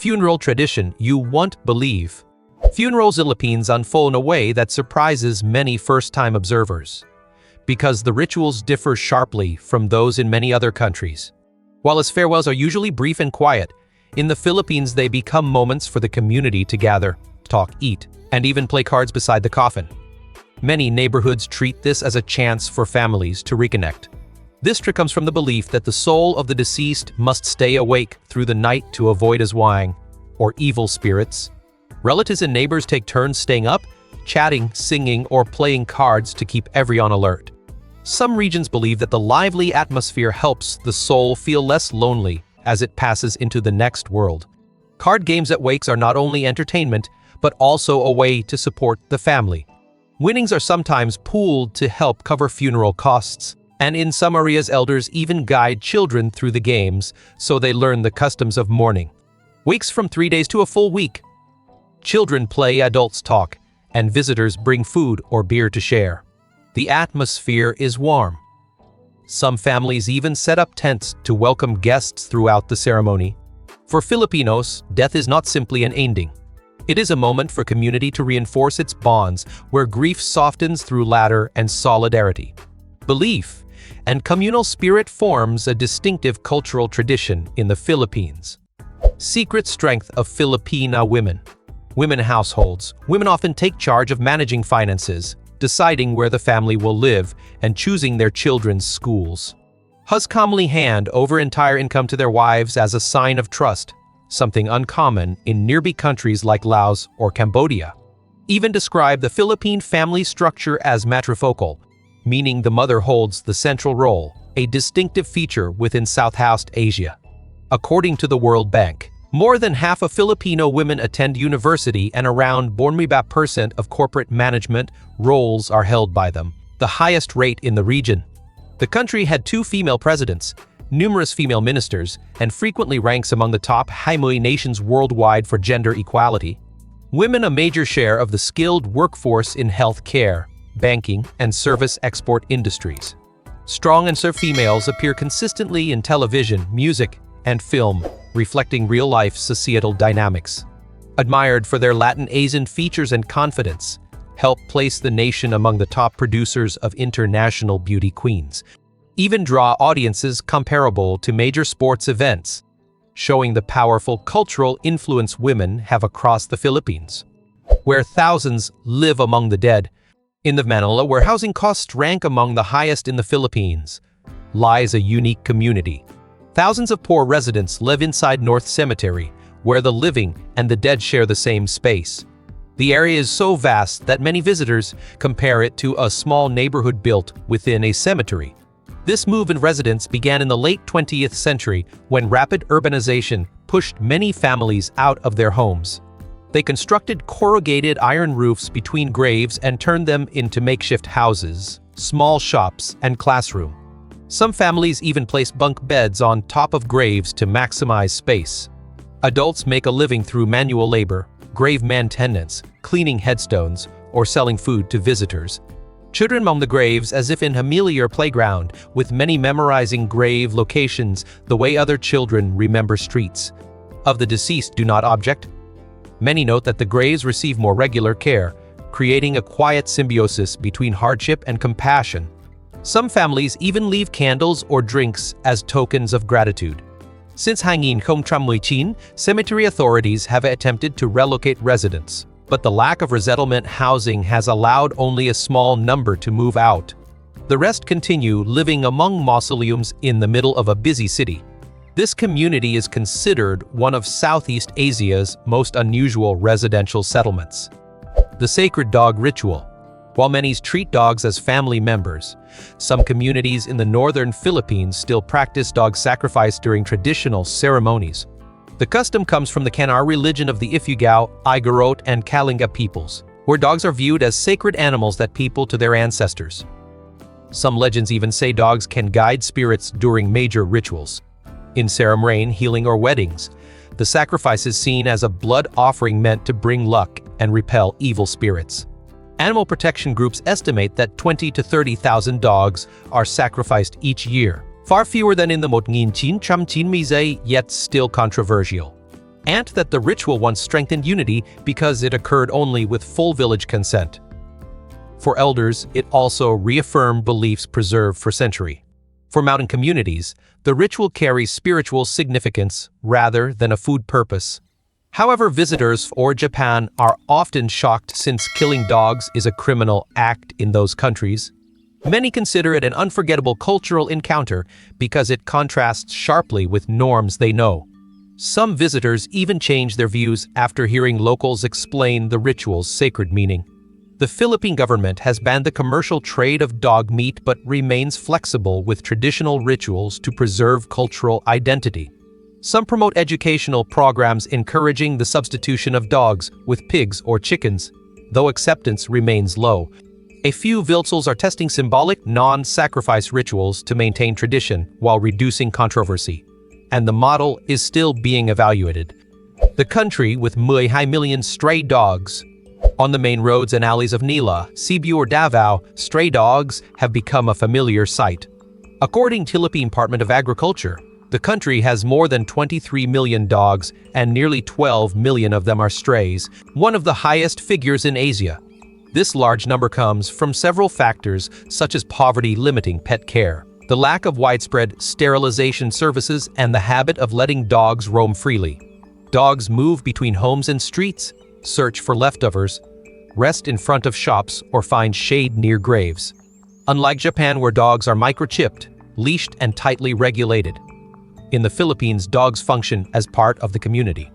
funeral tradition you won't believe. Funerals in the Philippines unfold in a way that surprises many first-time observers, because the rituals differ sharply from those in many other countries. While his farewells are usually brief and quiet, in the Philippines they become moments for the community to gather, talk, eat, and even play cards beside the coffin. Many neighborhoods treat this as a chance for families to reconnect. This trick comes from the belief that the soul of the deceased must stay awake through the night to avoid aswang, or evil spirits. Relatives and neighbors take turns staying up, chatting, singing, or playing cards to keep everyone alert. Some regions believe that the lively atmosphere helps the soul feel less lonely as it passes into the next world. Card games at wakes are not only entertainment, but also a way to support the family. Winnings are sometimes pooled to help cover funeral costs, and in some areas elders even guide children through the games so they learn the customs of mourning. Wakes from 3 days to a full week. Children play, adults talk, and visitors bring food or beer to share. The atmosphere is warm. Some families even set up tents to welcome guests throughout the ceremony. For Filipinos, death is not simply an ending. It is a moment for community to reinforce its bonds, where grief softens through laughter and solidarity. Belief and communal spirit forms a distinctive cultural tradition in the Philippines. Secret strength of Filipina women. Women households. Women often take charge of managing finances, deciding where the family will live, and choosing their children's schools. Husbands commonly hand over entire income to their wives as a sign of trust, something uncommon in nearby countries like Laos or Cambodia. Even describe the Philippine family structure as matrifocal, meaning the mother holds the central role, a distinctive feature within Southeast Asia. According to the World Bank, more than half of Filipino women attend university and around 40% of corporate management roles are held by them, the highest rate in the region. The country had 2 female presidents, numerous female ministers, and frequently ranks among the top 20 nations worldwide for gender equality. Women a major share of the skilled workforce in healthcare, banking, and service export industries. Strong and serve females appear consistently in television, music, and film, reflecting real-life societal dynamics. Admired for their Latin Asian features and confidence, help place the nation among the top producers of international beauty queens. Even draw audiences comparable to major sports events, showing the powerful cultural influence women have across the Philippines. Where thousands live among the dead, in the Manila, where housing costs rank among the highest in the Philippines, lies a unique community. Thousands of poor residents live inside North Cemetery, where the living and the dead share the same space. The area is so vast that many visitors compare it to a small neighborhood built within a cemetery. This move in residents began in the late 20th century when rapid urbanization pushed many families out of their homes. They constructed corrugated iron roofs between graves and turned them into makeshift houses, small shops, and classrooms. Some families even placed bunk beds on top of graves to maximize space. Adults make a living through manual labor, grave maintenance, cleaning headstones, or selling food to visitors. Children among the graves as if in a familiar playground, with many memorizing grave locations the way other children remember streets. Of the deceased do not object. Many note that the graves receive more regular care, creating a quiet symbiosis between hardship and compassion. Some families even leave candles or drinks as tokens of gratitude. Since hangin Kong Tramway-chin, cemetery authorities have attempted to relocate residents, but the lack of resettlement housing has allowed only a small number to move out. The rest continue living among mausoleums in the middle of a busy city. This community is considered one of Southeast Asia's most unusual residential settlements. The sacred dog ritual. While many treat dogs as family members, some communities in the northern Philippines still practice dog sacrifice during traditional ceremonies. The custom comes from the Kanar religion of the Ifugao, Igorot, and Kalinga peoples, where dogs are viewed as sacred animals that people to their ancestors. Some legends even say dogs can guide spirits during major rituals. In ceremony, healing, or weddings, the sacrifice is seen as a blood offering meant to bring luck and repel evil spirits. Animal protection groups estimate that 20,000 to 30,000 dogs are sacrificed each year, far fewer than in the 1900 yet still controversial. and that the ritual once strengthened unity because it occurred only with full village consent. For elders, it also reaffirmed beliefs preserved for centuries. For mountain communities, the ritual carries spiritual significance rather than a food purpose. However, visitors for Japan are often shocked since killing dogs is a criminal act in those countries. Many consider it an unforgettable cultural encounter because it contrasts sharply with norms they know. Some visitors even change their views after hearing locals explain the ritual's sacred meaning. The Philippine government has banned the commercial trade of dog meat but remains flexible with traditional rituals to preserve cultural identity. Some promote educational programs encouraging the substitution of dogs with pigs or chickens, though acceptance remains low. A few villagers are testing symbolic non-sacrifice rituals to maintain tradition while reducing controversy, and the model is still being evaluated. The country with 12 million stray dogs. On the main roads and alleys of Manila, Cebu or Davao, stray dogs have become a familiar sight. According to the Philippine Department of Agriculture, the country has more than 23 million dogs and nearly 12 million of them are strays, one of the highest figures in Asia. This large number comes from several factors such as poverty limiting pet care, the lack of widespread sterilization services, and the habit of letting dogs roam freely. Dogs move between homes and streets, search for leftovers, rest in front of shops, or find shade near graves. Unlike Japan, where dogs are microchipped, leashed, and tightly regulated, in the Philippines, dogs function as part of the community.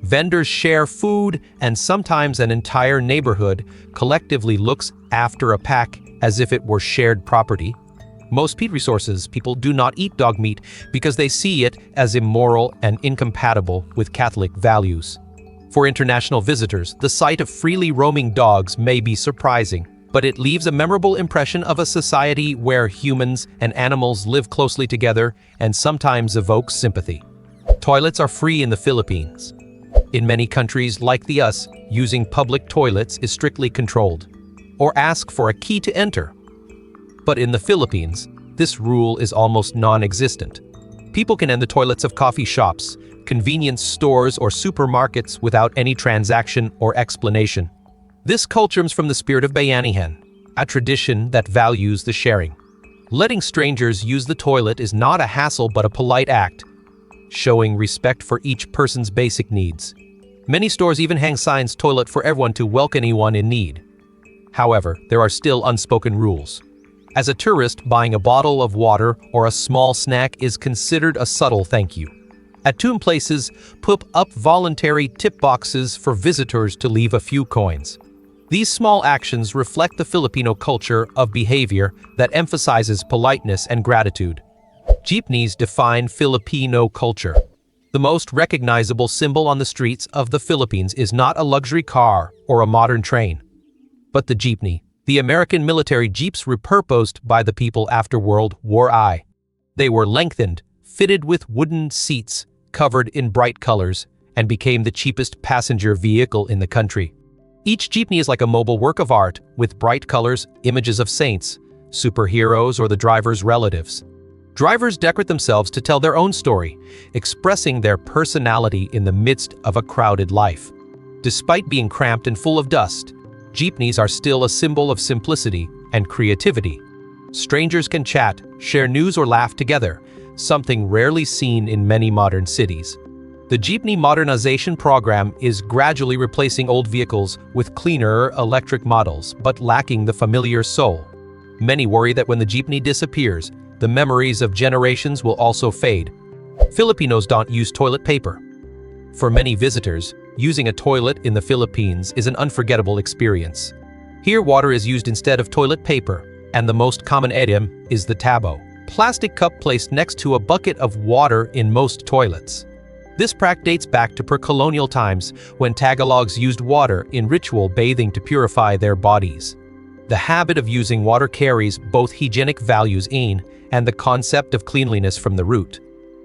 Vendors share food, and sometimes an entire neighborhood collectively looks after a pack as if it were shared property. Most pet resources people do not eat dog meat because they see it as immoral and incompatible with Catholic values. For international visitors, the sight of freely roaming dogs may be surprising, but it leaves a memorable impression of a society where humans and animals live closely together and sometimes evokes sympathy. Toilets are free in the Philippines. In many countries like the US, using public toilets is strictly controlled, or ask for a key to enter. But in the Philippines, this rule is almost non-existent. People can enter the toilets of coffee shops, convenience stores, or supermarkets without any transaction or explanation. This culture comes from the spirit of bayanihan, a tradition that values the sharing. Letting strangers use the toilet is not a hassle but a polite act, showing respect for each person's basic needs. Many stores even hang signs "toilet for everyone" to welcome anyone in need. However, there are still unspoken rules. As a tourist, buying a bottle of water or a small snack is considered a subtle thank you. At some places, put up voluntary tip boxes for visitors to leave a few coins. These small actions reflect the Filipino culture of behavior that emphasizes politeness and gratitude. Jeepneys define Filipino culture. The most recognizable symbol on the streets of the Philippines is not a luxury car or a modern train, but the jeepney, the American military jeeps repurposed by the people after World War I. They were lengthened, fitted with wooden seats, covered in bright colors, and became the cheapest passenger vehicle in the country. Each jeepney is like a mobile work of art, with bright colors, images of saints, superheroes, or the driver's relatives. Drivers decorate themselves to tell their own story, expressing their personality in the midst of a crowded life. Despite being cramped and full of dust, jeepneys are still a symbol of simplicity and creativity. Strangers can chat, share news, or laugh together, something rarely seen in many modern cities. The jeepney modernization program is gradually replacing old vehicles with cleaner electric models, but lacking the familiar soul. Many worry that when the jeepney disappears, the memories of generations will also fade. Filipinos don't use toilet paper. For many visitors, using a toilet in the Philippines is an unforgettable experience. Here, water is used instead of toilet paper, and the most common item is the tabo, plastic cup placed next to a bucket of water in most toilets. This practice dates back to pre-colonial times when Tagalogs used water in ritual bathing to purify their bodies. The habit of using water carries both hygienic values and the concept of cleanliness from the root.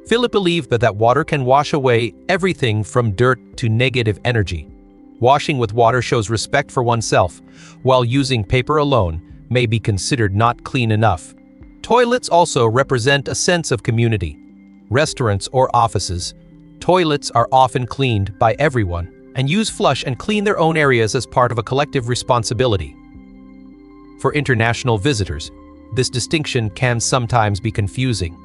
Philip believed that water can wash away everything from dirt to negative energy. Washing with water shows respect for oneself, while using paper alone may be considered not clean enough. Toilets also represent a sense of community. Restaurants or offices, Toilets are often cleaned by everyone and use flush and clean their own areas as part of a collective responsibility. For international visitors, this distinction can sometimes be confusing.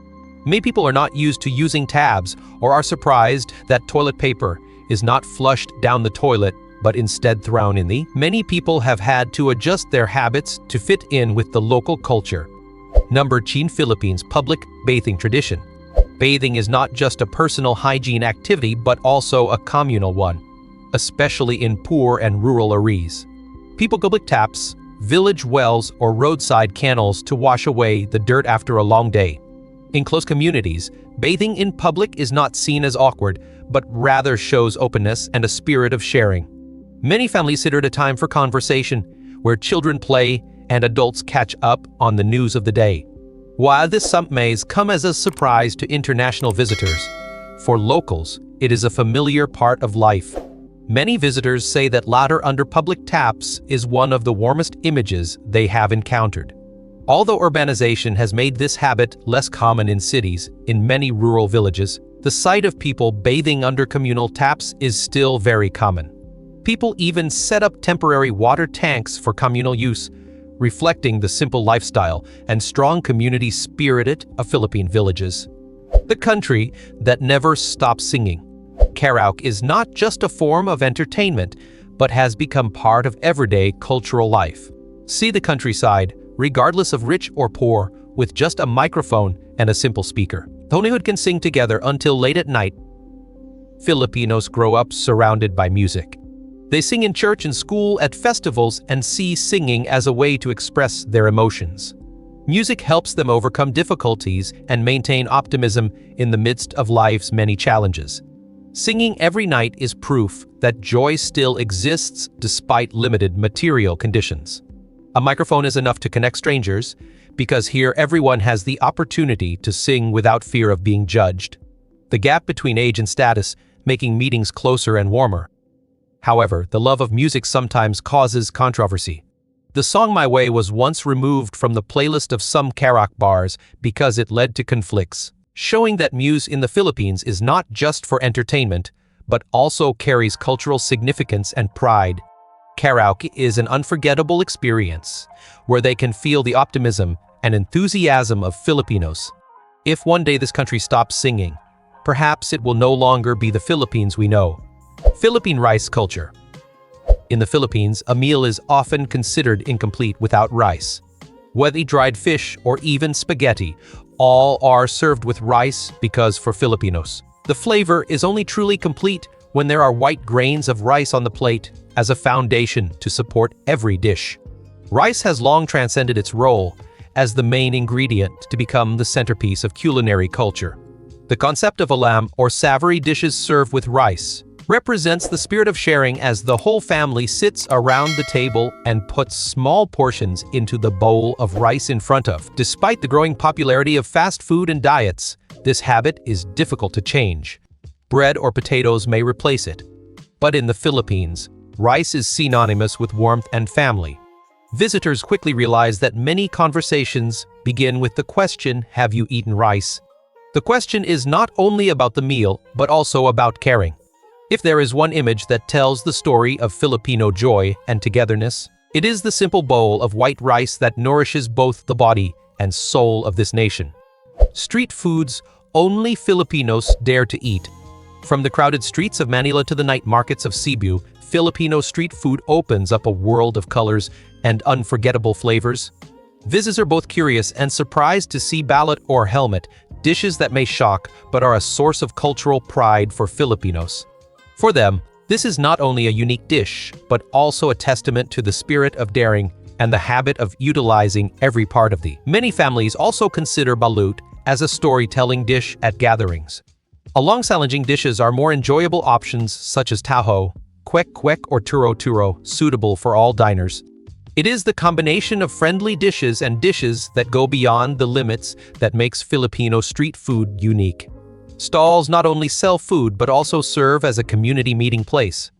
Many people are not used to using tabs or are surprised that toilet paper is not flushed down the toilet but instead thrown in the. Many people have had to adjust their habits to fit in with the local culture. Number 9, Philippines public bathing tradition. Bathing is not just a personal hygiene activity but also a communal one, especially in poor and rural areas. People go public taps, village wells, or roadside canals to wash away the dirt after a long day. In close communities, bathing in public is not seen as awkward, but rather shows openness and a spirit of sharing. Many families sit at a time for conversation, where children play and adults catch up on the news of the day. While this may come as a surprise to international visitors, for locals, it is a familiar part of life. Many visitors say that ladder under public taps is one of the warmest images they have encountered. Although urbanization has made this habit less common in cities, in many rural villages, the sight of people bathing under communal taps is still very common. People even set up temporary water tanks for communal use, reflecting the simple lifestyle and strong community spirit of Philippine villages. The country that never stops singing. Karaoke is not just a form of entertainment, but has become part of everyday cultural life. See the countryside, regardless of rich or poor, with just a microphone and a simple speaker. The neighborhood can sing together until late at night. Filipinos grow up surrounded by music. They sing in church and school, at festivals, and see singing as a way to express their emotions. Music helps them overcome difficulties and maintain optimism in the midst of life's many challenges. Singing every night is proof that joy still exists despite limited material conditions. A microphone is enough to connect strangers, because here everyone has the opportunity to sing without fear of being judged. The gap between age and status making meetings closer and warmer. However, the love of music sometimes causes controversy. The song My Way was once removed from the playlist of some karaoke bars because it led to conflicts, showing that music in the Philippines is not just for entertainment, but also carries cultural significance and pride. Karaoke is an unforgettable experience, where they can feel the optimism and enthusiasm of Filipinos. If one day this country stops singing, perhaps it will no longer be the Philippines we know. Philippine rice culture. In the Philippines, a meal is often considered incomplete without rice. Whether dried fish or even spaghetti, all are served with rice because for Filipinos, the flavor is only truly complete when there are white grains of rice on the plate as a foundation to support every dish. Rice has long transcended its role as the main ingredient to become the centerpiece of culinary culture. The concept of alam or savory dishes served with rice represents the spirit of sharing, as the whole family sits around the table and puts small portions into the bowl of rice in front of. Despite the growing popularity of fast food and diets, this habit is difficult to change. Bread or potatoes may replace it. But in the Philippines, rice is synonymous with warmth and family. Visitors quickly realize that many conversations begin with the question, "Have you eaten rice?" The question is not only about the meal, but also about caring. If there is one image that tells the story of Filipino joy and togetherness, it is the simple bowl of white rice that nourishes both the body and soul of this nation. Street foods only Filipinos dare to eat. From the crowded streets of Manila to the night markets of Cebu, Filipino street food opens up a world of colors and unforgettable flavors. Visitors are both curious and surprised to see balut or helmet, dishes that may shock but are a source of cultural pride for Filipinos. For them, this is not only a unique dish, but also a testament to the spirit of daring and the habit of utilizing every part of the. Many families also consider balut as a storytelling dish at gatherings. Along challenging dishes are more enjoyable options such as taho, kwek-kwek or turo-turo, suitable for all diners. It is the combination of friendly dishes and dishes that go beyond the limits that makes Filipino street food unique. Stalls not only sell food but also serve as a community meeting place,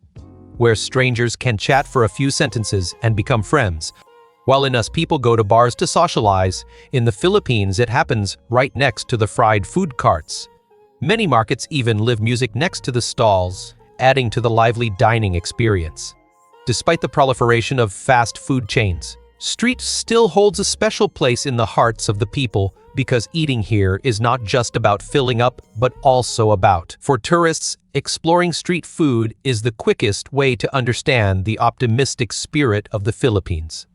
where strangers can chat for a few sentences and become friends. While in us people go to bars to socialize, in the Philippines it happens right next to the fried food carts. Many markets even live music next to the stalls, adding to the lively dining experience. Despite the proliferation of fast food chains, street still holds a special place in the hearts of the people because eating here is not just about filling up, but also about. For tourists, exploring street food is the quickest way to understand the optimistic spirit of the Philippines.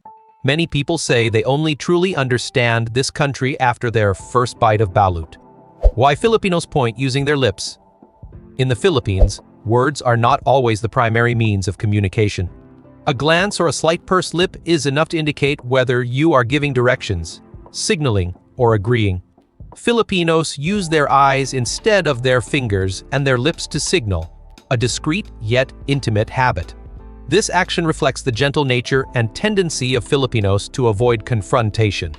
Many people say they only truly understand this country after their first bite of balut. Why Filipinos point using their lips? In the Philippines, words are not always the primary means of communication. A glance or a slight pursed lip is enough to indicate whether you are giving directions, signaling, or agreeing. Filipinos use their eyes instead of their fingers and their lips to signal, a discreet yet intimate habit. This action reflects the gentle nature and tendency of Filipinos to avoid confrontation.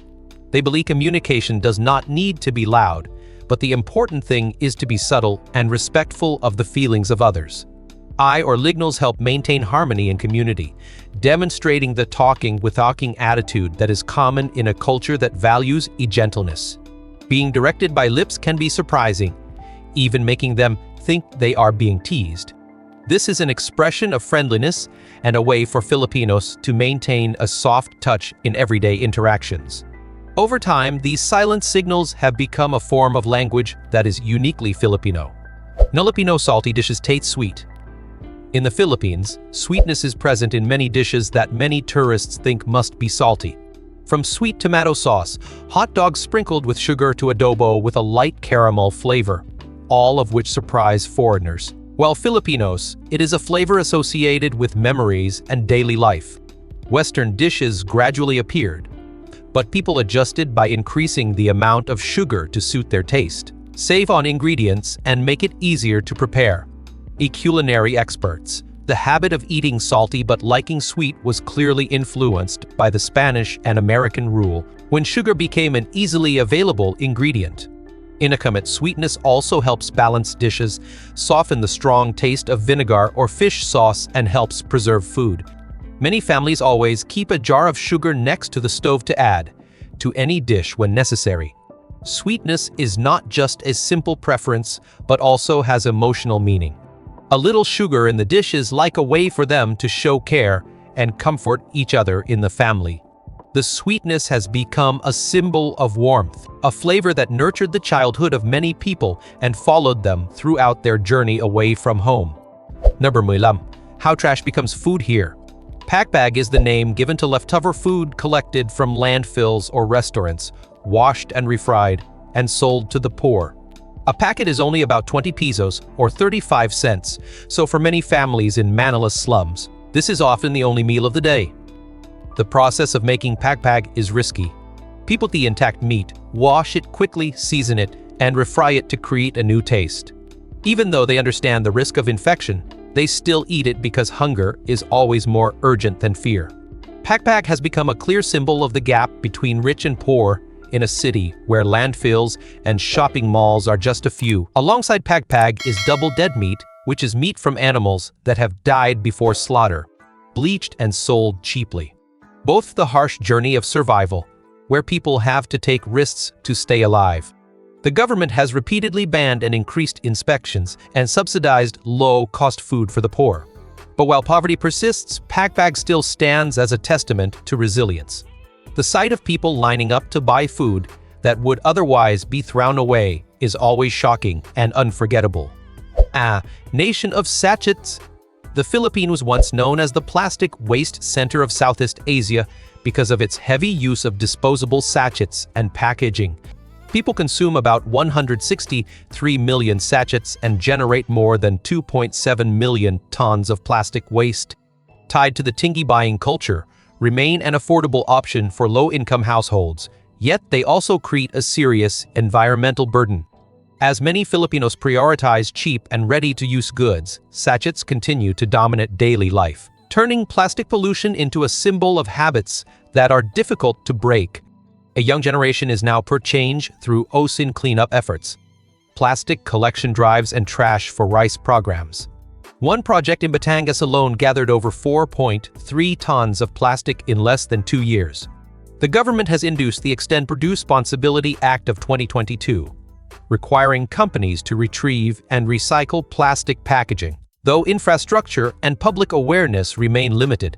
They believe communication does not need to be loud, but the important thing is to be subtle and respectful of the feelings of others. Eye or signals help maintain harmony in community, demonstrating the talking with talking attitude that is common in a culture that values gentleness. Being directed by lips can be surprising, even making them think they are being teased. This is an expression of friendliness and a way for Filipinos to maintain a soft touch in everyday interactions. Over time, these silent signals have become a form of language that is uniquely Filipino. Filipino salty dishes taste sweet. In the Philippines, sweetness is present in many dishes that many tourists think must be salty. From sweet tomato sauce, hot dogs sprinkled with sugar to adobo with a light caramel flavor, all of which surprise foreigners. While Filipinos, it is a flavor associated with memories and daily life. Western dishes gradually appeared, but people adjusted by increasing the amount of sugar to suit their taste, save on ingredients, and make it easier to prepare. Culinary experts. The habit of eating salty but liking sweet was clearly influenced by the Spanish and American rule when sugar became an easily available ingredient. Inaccurate sweetness also helps balance dishes, soften the strong taste of vinegar or fish sauce, and helps preserve food. Many families always keep a jar of sugar next to the stove to add to any dish when necessary. Sweetness is not just a simple preference, but also has emotional meaning. A little sugar in the dish is like a way for them to show care and comfort each other in the family. The sweetness has become a symbol of warmth, a flavor that nurtured the childhood of many people and followed them throughout their journey away from home. Number 11. How trash becomes food here. Pagpag is the name given to leftover food collected from landfills or restaurants, washed and refried, and sold to the poor. A packet is only about 20 pesos or 35 cents, so for many families in Manila's slums, this is often the only meal of the day. The process of making pagpag is risky. People eat the intact meat, wash it quickly, season it, and refry it to create a new taste. Even though they understand the risk of infection, they still eat it because hunger is always more urgent than fear. Pagpag has become a clear symbol of the gap between rich and poor in a city where landfills and shopping malls are just a few. Alongside pagpag is double dead meat, which is meat from animals that have died before slaughter, bleached and sold cheaply. Both the harsh journey of survival, where people have to take risks to stay alive. The government has repeatedly banned and increased inspections and subsidized low-cost food for the poor. But while poverty persists, pagpag still stands as a testament to resilience. The sight of people lining up to buy food that would otherwise be thrown away is always shocking and unforgettable. Nation of sachets. The Philippines was once known as the plastic waste center of Southeast Asia because of its heavy use of disposable sachets and packaging. People consume about 163 million sachets and generate more than 2.7 million tons of plastic waste. Tied to the tingi buying culture, remain an affordable option for low-income households, yet they also create a serious environmental burden. As many Filipinos prioritize cheap and ready-to-use goods, sachets continue to dominate daily life, turning plastic pollution into a symbol of habits that are difficult to break. A young generation is now per change through ocean cleanup efforts, plastic collection drives, and trash for rice programs. One project in Batangas alone gathered over 4.3 tons of plastic in less than 2 years. The government has introduced the Extend Produce Responsibility Act of 2022, requiring companies to retrieve and recycle plastic packaging. Though infrastructure and public awareness remain limited,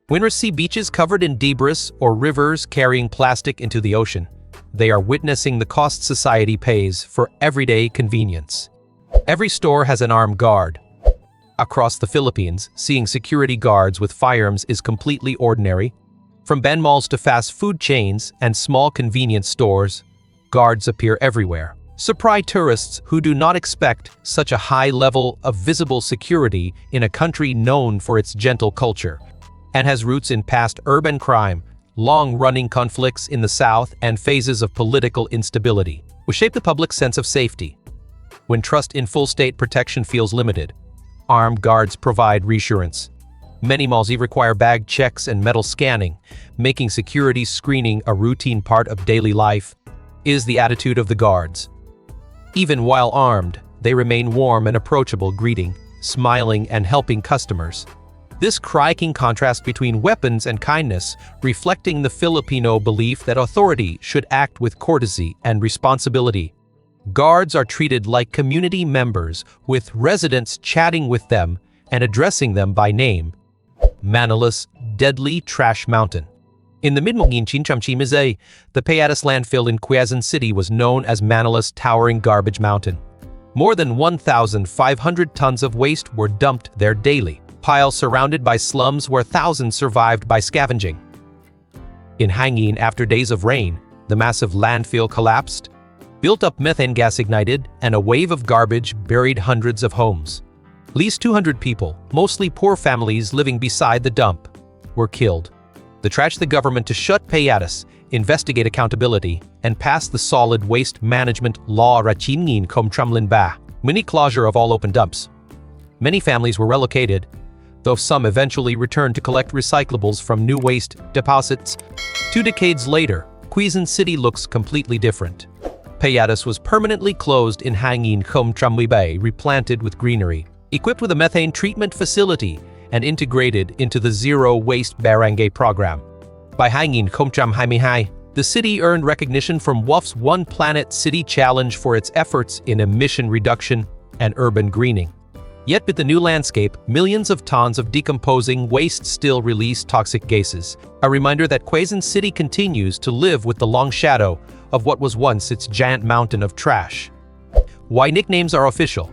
winners see beaches covered in debris or rivers carrying plastic into the ocean. They are witnessing the cost society pays for everyday convenience. Every store has an armed guard. Across the Philippines, seeing security guards with firearms is completely ordinary. From band malls to fast food chains and small convenience stores, guards appear everywhere. Surprise tourists who do not expect such a high level of visible security in a country known for its gentle culture and has roots in past urban crime, long-running conflicts in the south, and phases of political instability, which shape the public's sense of safety. When trust in full state protection feels limited, armed guards provide reassurance. Many malls require bag checks and metal scanning, making security screening a routine part of daily life. Is the attitude of the guards. Even while armed, they remain warm and approachable, greeting, smiling, and helping customers. This striking contrast between weapons and kindness, reflecting the Filipino belief that authority should act with courtesy and responsibility. Guards are treated like community members, with residents chatting with them and addressing them by name. Manila's deadly trash mountain. In the mid-1950s, the Payatas landfill in Quezon City was known as Manila's towering garbage mountain. More than 1,500 tons of waste were dumped there daily, piles surrounded by slums where thousands survived by scavenging. In Hangin, after days of rain, the massive landfill collapsed. Built-up methane gas ignited, and a wave of garbage buried hundreds of homes. At least 200 people, mostly poor families living beside the dump, were killed. The tragedy the government to shut Payatas, investigate accountability, and pass the solid waste management law Rachinin Komtramlin Ba, mini closure of all open dumps. Many families were relocated, though some eventually returned to collect recyclables from new waste deposits. 2 decades later, Quezon City looks completely different. Payatas was permanently closed in Hangin Komtramli Bay, replanted with greenery, equipped with a methane treatment facility, and integrated into the Zero Waste Barangay program. By Hangin Komtramhaimihai, the city earned recognition from WWF's One Planet City Challenge for its efforts in emission reduction and urban greening. Yet with the new landscape, millions of tons of decomposing waste still release toxic gases, a reminder that Quezon City continues to live with the long shadow of what was once its giant mountain of trash. Why nicknames are official.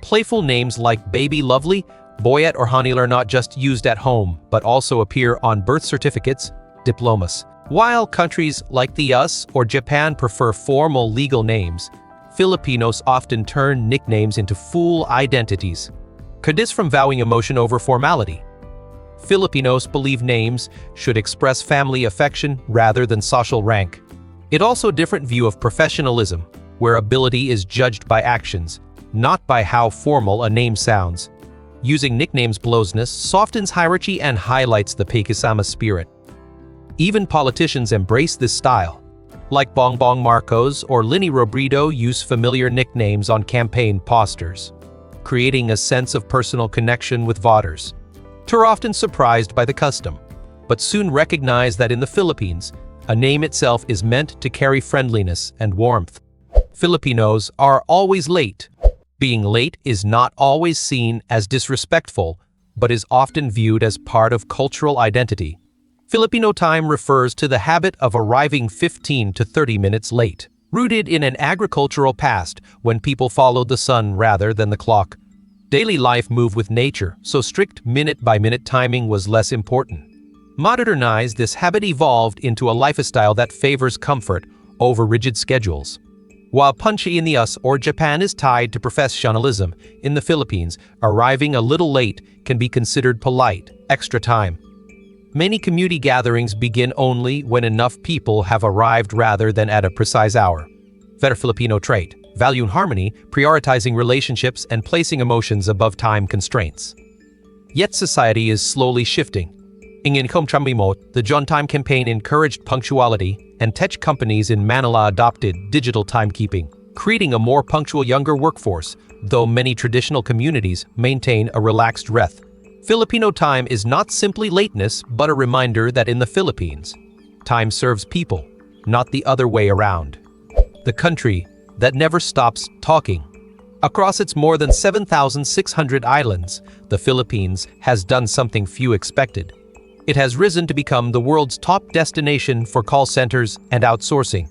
Playful names like Baby Lovely, Boyet, or Honeyl are not just used at home, but also appear on birth certificates, diplomas. While countries like the US or Japan prefer formal legal names, Filipinos often turn nicknames into full identities. Kadis from vowing emotion over formality. Filipinos believe names should express family affection rather than social rank. It also a different view of professionalism, where ability is judged by actions, not by how formal a name sounds. Using nicknames blowsness softens hierarchy and highlights the Pakisama spirit. Even politicians embrace this style. Like Bongbong Marcos or Lini Robredo use familiar nicknames on campaign posters, creating a sense of personal connection with voters. They're often surprised by the custom, but soon recognize that in the Philippines, a name itself is meant to carry friendliness and warmth. Filipinos are always late. Being late is not always seen as disrespectful, but is often viewed as part of cultural identity. Filipino time refers to the habit of arriving 15 to 30 minutes late, rooted in an agricultural past when people followed the sun rather than the clock. Daily life moved with nature, so strict minute-by-minute timing was less important. Modernized, this habit evolved into a lifestyle that favors comfort over rigid schedules. While punchy in the US or Japan is tied to professionalism, in the Philippines, arriving a little late can be considered polite, extra time. Many community gatherings begin only when enough people have arrived rather than at a precise hour. Better Filipino trait, valuing harmony, prioritizing relationships, and placing emotions above time constraints. Yet society is slowly shifting. Ingin Komtramimot, the John Time campaign encouraged punctuality, and tech companies in Manila adopted digital timekeeping, creating a more punctual younger workforce, though many traditional communities maintain a relaxed rhythm. Filipino time is not simply lateness, but a reminder that in the Philippines, time serves people, not the other way around. The country, that never stops talking. Across its more than 7,600 islands, the Philippines has done something few expected. It has risen to become the world's top destination for call centers and outsourcing.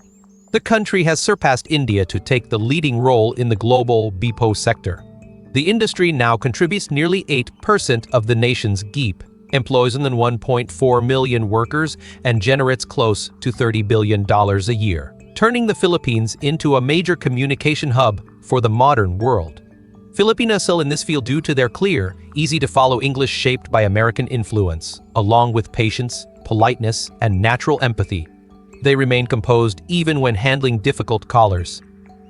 The country has surpassed India to take the leading role in the global BPO sector. The industry now contributes nearly 8% of the nation's GDP, employs more than 1.4 million workers, and generates close to $30 billion a year, turning the Philippines into a major communication hub for the modern world. Filipinos excel in this field due to their clear, easy-to-follow English shaped by American influence, along with patience, politeness, and natural empathy. They remain composed even when handling difficult callers.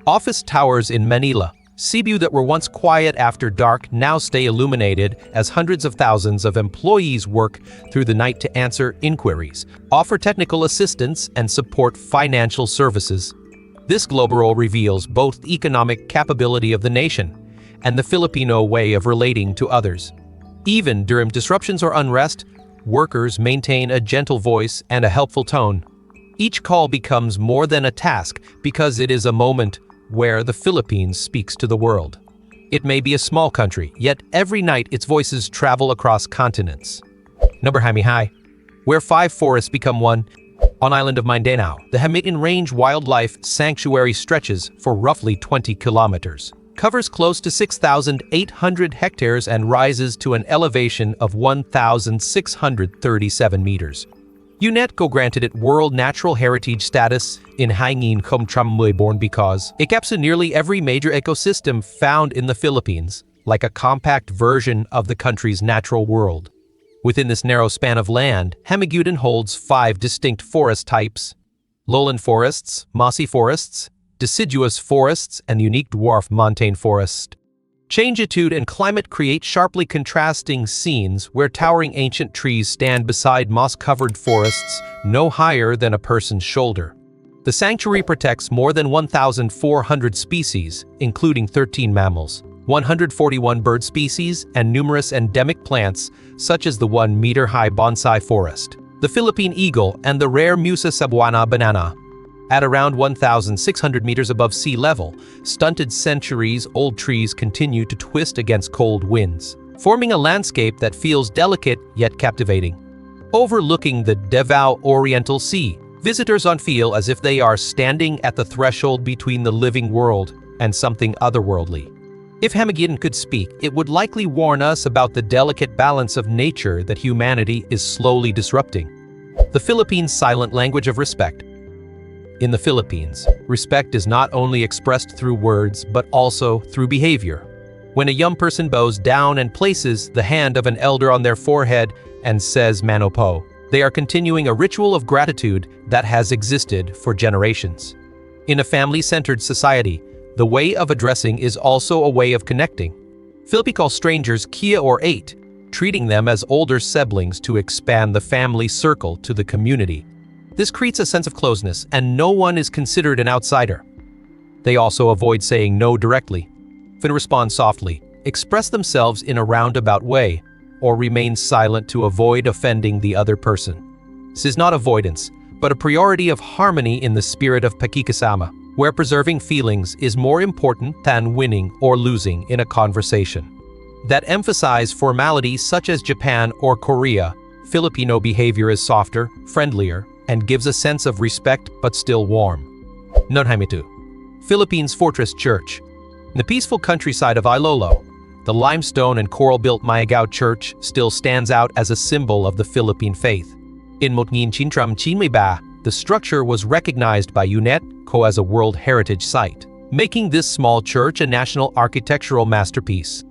Office towers in Manila, Cebu that were once quiet after dark now stay illuminated as hundreds of thousands of employees work through the night to answer inquiries, offer technical assistance, and support financial services. This global role reveals both the economic capability of the nation and the Filipino way of relating to others. Even during disruptions or unrest, workers maintain a gentle voice and a helpful tone. Each call becomes more than a task because it is a moment where the Philippines speaks to the world. It may be a small country, yet every night its voices travel across continents. Number Hami, where 5 forests become one. On island of Mindanao, the Hamitan Range Wildlife Sanctuary stretches for roughly 20 kilometers, covers close to 6,800 hectares and rises to an elevation of 1,637 meters. UNESCO granted it World Natural Heritage status in Hangin Born because it captures nearly every major ecosystem found in the Philippines, like a compact version of the country's natural world. Within this narrow span of land, Hamagutan holds 5 distinct forest types: lowland forests, mossy forests, deciduous forests, and unique dwarf montane forest. Changitude and climate create sharply contrasting scenes where towering ancient trees stand beside moss-covered forests no higher than a person's shoulder. The sanctuary protects more than 1,400 species, including 13 mammals, 141 bird species, and numerous endemic plants, such as the 1-meter-high bonsai forest, the Philippine eagle, and the rare Musa cebuana banana. At around 1,600 meters above sea level, stunted centuries-old trees continue to twist against cold winds, forming a landscape that feels delicate yet captivating. Overlooking the Davao Oriental Sea, visitors feel as if they are standing at the threshold between the living world and something otherworldly. If Hamagutan could speak, it would likely warn us about the delicate balance of nature that humanity is slowly disrupting. The Philippines' silent language of respect. In the Philippines, respect is not only expressed through words but also through behavior. When a young person bows down and places the hand of an elder on their forehead and says "Mano po," they are continuing a ritual of gratitude that has existed for generations. In a family-centered society, the way of addressing is also a way of connecting. Filipinos call strangers kia or ate, treating them as older siblings to expand the family circle to the community. This creates a sense of closeness, and no one is considered an outsider. They also avoid saying no directly, often respond softly, express themselves in a roundabout way, or remain silent to avoid offending the other person. This is not avoidance, but a priority of harmony in the spirit of pakikisama, where preserving feelings is more important than winning or losing in a conversation. That emphasize formality such as Japan or Korea, Filipino behavior is softer, friendlier, and gives a sense of respect but still warm. Nonhaimitu, Philippines Fortress Church. In the peaceful countryside of Ilolo, the limestone and coral-built Mayagao Church still stands out as a symbol of the Philippine faith. In Motngin Chintram Chinmiba, the structure was recognized by UNESCO as a World Heritage Site, making this small church a national architectural masterpiece.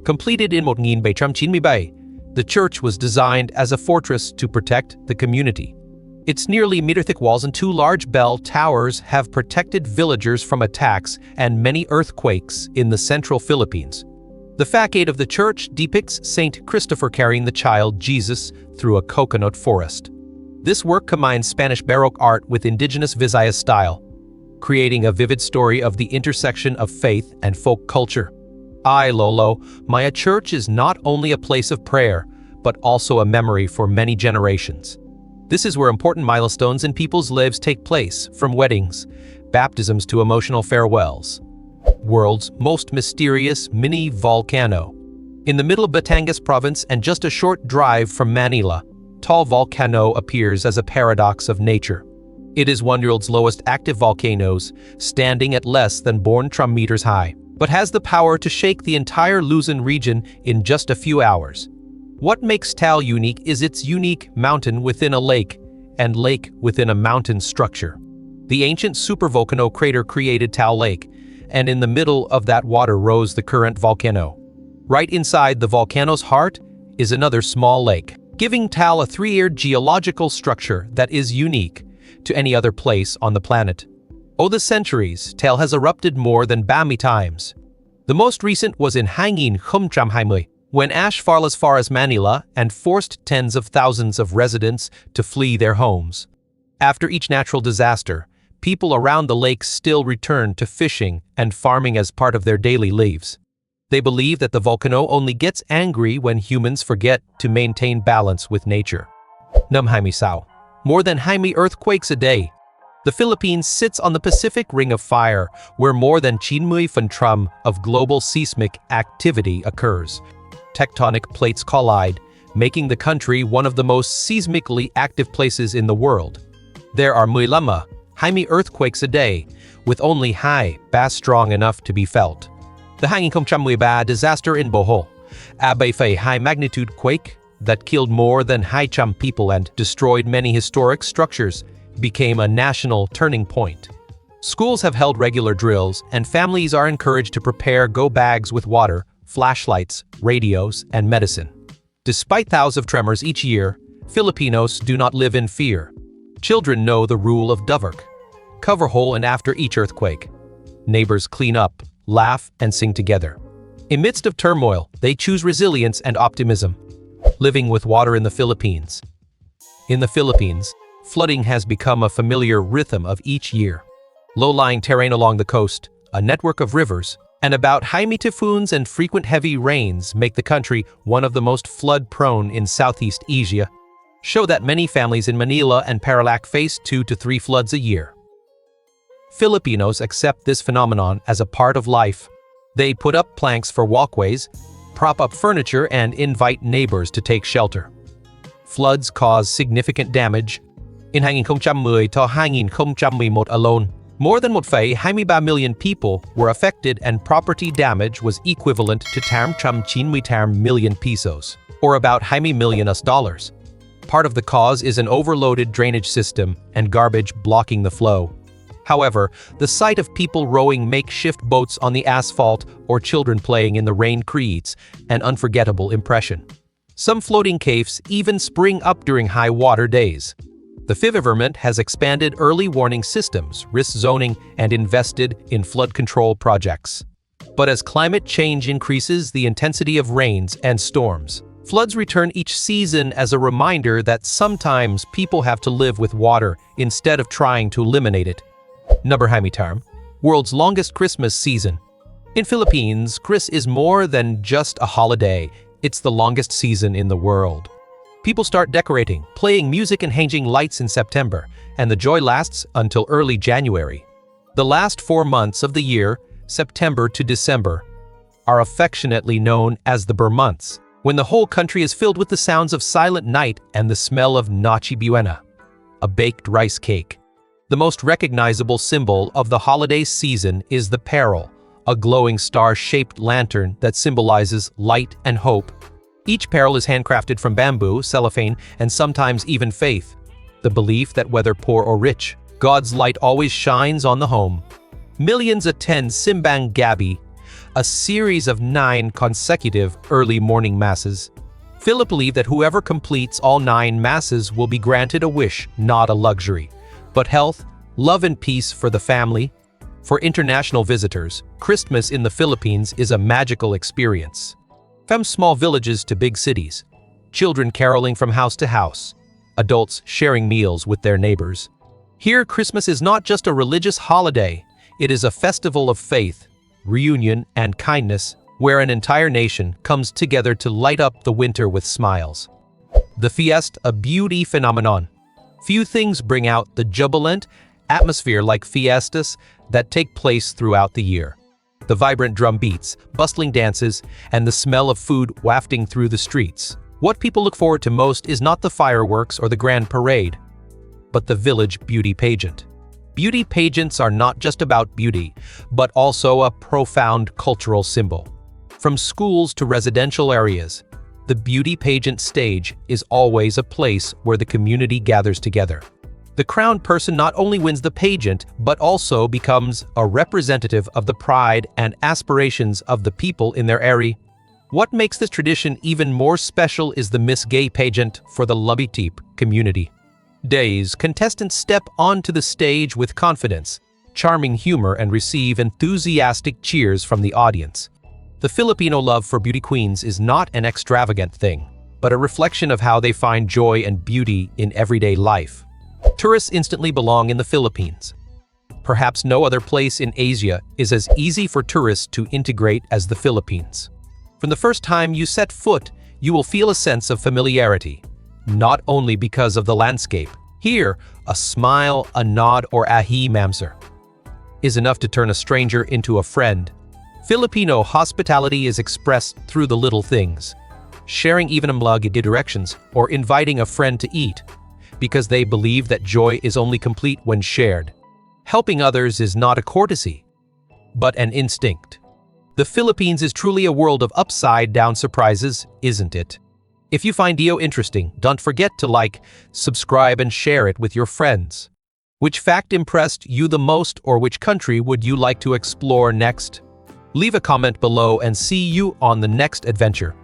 Completed in Motngin Baytram Chinmibay, the church was designed as a fortress to protect the community. Its nearly meter-thick walls and 2 large bell towers have protected villagers from attacks and many earthquakes in the central Philippines. The facade of the church depicts Saint Christopher carrying the child Jesus through a coconut forest. This work combines Spanish Baroque art with indigenous Visayas style, creating a vivid story of the intersection of faith and folk culture. Ilolo, Maya Church is not only a place of prayer, but also a memory for many generations. This is where important milestones in people's lives take place, from weddings, baptisms to emotional farewells. World's most mysterious mini volcano. In the middle of Batangas province and just a short drive from Manila, tall volcano appears as a paradox of nature. It is one world's lowest active volcanoes, standing at less than 400 meters high, but has the power to shake the entire Luzon region in just a few hours. What makes Tal unique is its unique mountain within a lake and lake within a mountain structure. The ancient supervolcano crater created Tal Lake, and in the middle of that water rose the current volcano. Right inside the volcano's heart is another small lake, giving Tal a three-tiered geological structure that is unique to any other place on the planet. Over the centuries, Tal has erupted more than 30 times. The most recent was in hangin Humtramhaimui, when ash fell as far as Manila and forced tens of thousands of residents to flee their homes. After each natural disaster, people around the lake still return to fishing and farming as part of their daily lives. They believe that the volcano only gets angry when humans forget to maintain balance with nature. Namhaimi-sao. More than 100 earthquakes a day. The Philippines sits on the Pacific Ring of Fire, where more than 90% of global seismic activity occurs. Tectonic plates collide, making the country one of the most seismically active places in the world. There are 100 earthquakes a day, with only high bass strong enough to be felt. The hanging Humtramhaimui disaster in Bohol, a high-magnitude quake that killed more than 100 people and destroyed many historic structures, became a national turning point. Schools have held regular drills, and families are encouraged to prepare go bags with water, flashlights, radios, and medicine. Despite thousands of tremors each year, Filipinos do not live in fear. Children know the rule of Duvark. Cover hole and after each earthquake. Neighbors clean up, laugh, and sing together. In midst of turmoil, they choose resilience and optimism. Living with water in the Philippines. In the Philippines, flooding has become a familiar rhythm of each year. Low-lying terrain along the coast, a network of rivers, and about high typhoons and frequent heavy rains make the country one of the most flood-prone in Southeast Asia, show that many families in Manila and Parallac face 2 to 3 floods a year. Filipinos accept this phenomenon as a part of life. They put up planks for walkways, prop up furniture, and invite neighbors to take shelter. Floods cause significant damage. In hangin Humtramhaimui to hangin Humtramhaimui alone, more than 1.23 million people were affected, and property damage was equivalent to 390 million pesos, or about $100 million. Part of the cause is an overloaded drainage system and garbage blocking the flow. However, the sight of people rowing makeshift boats on the asphalt or children playing in the rain creates an unforgettable impression. Some floating caves even spring up during high water days. The government has expanded early warning systems, risk zoning, and invested in flood control projects. But as climate change increases the intensity of rains and storms, floods return each season as a reminder that sometimes people have to live with water instead of trying to eliminate it. Nabarhamitarm, world's longest Christmas season. In Philippines, Christmas is more than just a holiday, it's the longest season in the world. People start decorating, playing music and hanging lights in September, and the joy lasts until early January. The last 4 months of the year, September to December, are affectionately known as the Burr months, when the whole country is filled with the sounds of silent night and the smell of Noche Buena, a baked rice cake. The most recognizable symbol of the holiday season is the parol, a glowing star-shaped lantern that symbolizes light and hope. Each parol is handcrafted from bamboo, cellophane, and sometimes even faith, the belief that whether poor or rich, God's light always shines on the home. Millions attend Simbang Gabi, a series of 9 consecutive early morning masses. Philip believed that whoever completes all 9 masses will be granted a wish, not a luxury, but health, love, and peace for the family. For international visitors, Christmas in the Philippines is a magical experience. From small villages to big cities, children caroling from house to house, adults sharing meals with their neighbors. Here, Christmas is not just a religious holiday, it is a festival of faith, reunion, and kindness, where an entire nation comes together to light up the winter with smiles. The fiesta, a beauty phenomenon. Few things bring out the jubilant atmosphere like fiestas that take place throughout the year. The vibrant drum beats, bustling dances, and the smell of food wafting through the streets. What people look forward to most is not the fireworks or the grand parade, but the village beauty pageant. Beauty pageants are not just about beauty, but also a profound cultural symbol. From schools to residential areas, the beauty pageant stage is always a place where the community gathers together. The crowned person not only wins the pageant, but also becomes a representative of the pride and aspirations of the people in their area. What makes this tradition even more special is the Miss Gay pageant for the Labitip community. Days, contestants step onto the stage with confidence, charming humor, and receive enthusiastic cheers from the audience. The Filipino love for beauty queens is not an extravagant thing, but a reflection of how they find joy and beauty in everyday life. Tourists instantly belong in the Philippines. Perhaps no other place in Asia is as easy for tourists to integrate as the Philippines. From the first time you set foot, you will feel a sense of familiarity, not only because of the landscape. Here, a smile, a nod, or a "Hi, ma'am, sir" is enough to turn a stranger into a friend. Filipino hospitality is expressed through the little things, sharing even a mlug directions or inviting a friend to eat, because they believe that joy is only complete when shared. Helping others is not a courtesy, but an instinct. The Philippines is truly a world of upside-down surprises, isn't it? If you find video interesting, don't forget to like, subscribe, and share it with your friends. Which fact impressed you the most, or which country would you like to explore next? Leave a comment below and see you on the next adventure.